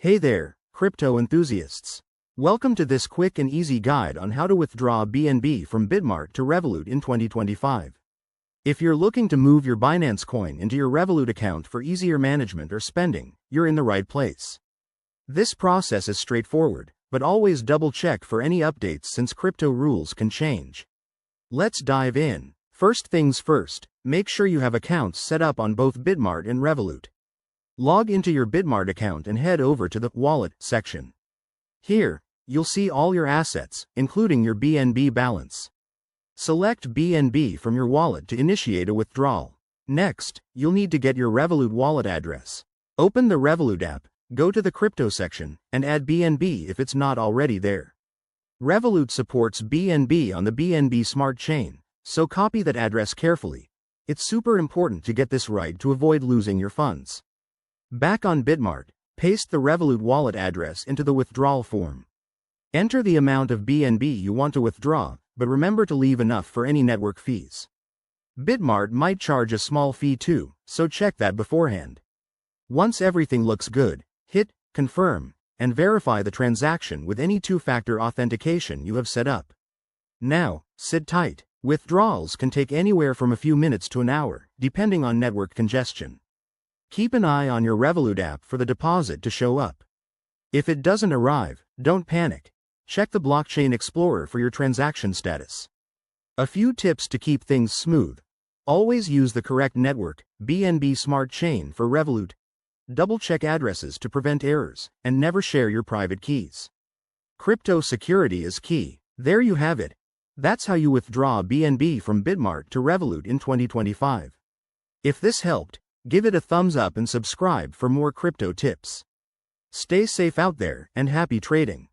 Hey there, crypto enthusiasts. Welcome to this quick and easy guide on how to withdraw BNB from Bitmart to Revolut in 2025. If you're looking to move your Binance coin into your Revolut account for easier management or spending, you're in the right place. This process is straightforward, but always double-check for any updates since crypto rules can change. Let's dive in. First things first, make sure you have accounts set up on both Bitmart and Revolut. Log into your Bitmart account and head over to the Wallet section. Here, you'll see all your assets, including your BNB balance. Select BNB from your wallet to initiate a withdrawal. Next, you'll need to get your Revolut wallet address. Open the Revolut app, go to the Crypto section, and add BNB if it's not already there. Revolut supports BNB on the BNB Smart Chain, so copy that address carefully. It's super important to get this right to avoid losing your funds. Back on Bitmart, paste the Revolut wallet address into the withdrawal form. Enter the amount of BNB you want to withdraw, but remember to leave enough for any network fees. Bitmart might charge a small fee too, so check that beforehand. Once everything looks good, hit Confirm, and verify the transaction with any two-factor authentication you have set up. Now, sit tight. Withdrawals can take anywhere from a few minutes to an hour, depending on network congestion. Keep an eye on your Revolut app for the deposit to show up. If it doesn't arrive, don't panic. Check the Blockchain Explorer for your transaction status. A few tips to keep things smooth. Always use the correct network, BNB Smart Chain for Revolut. Double-check addresses to prevent errors, and never share your private keys. Crypto security is key. There you have it. That's how you withdraw BNB from Bitmart to Revolut in 2025. If this helped, give it a thumbs up and subscribe for more crypto tips. Stay safe out there and happy trading.